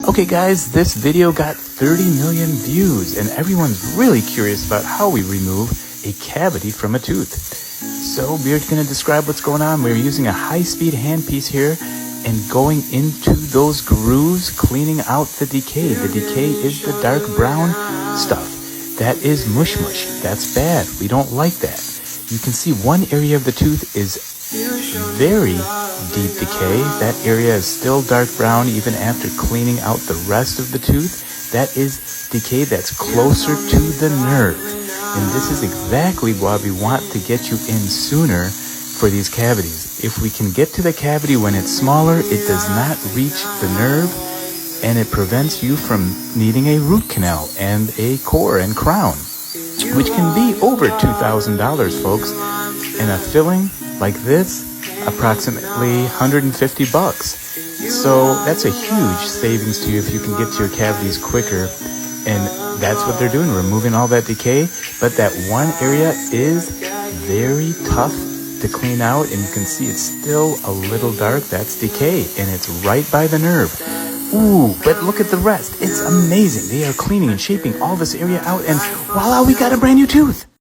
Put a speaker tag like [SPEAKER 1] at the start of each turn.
[SPEAKER 1] Okay guys, this video got 30 million views and everyone's really curious about how we remove a cavity from a tooth. So we're going to describe what's going on. We're using a high-speed handpiece here and going into those grooves, cleaning out the decay. The decay is the dark brown stuff. That is mush mush. That's bad. We don't like that. You can see one area of the tooth is very deep decay. That area is still dark brown even after cleaning out the rest of the tooth. That is decay that's closer to the nerve. And this is exactly why we want to get you in sooner for these cavities. If we can get to the cavity when it's smaller, it does not reach the nerve and it prevents you from needing a root canal and a core and crown, which can be over $2,000, folks. And a filling like this, approximately 150 bucks. So that's a huge savings to you if you can get to your cavities quicker. And that's what they're doing, removing all that decay. But that one area is very tough to clean out, and you can see it's still a little dark. That's decay, and it's right by the nerve. Ooh, but look at the rest. It's amazing. They are cleaning and shaping all this area out, and voila, we got a brand new tooth.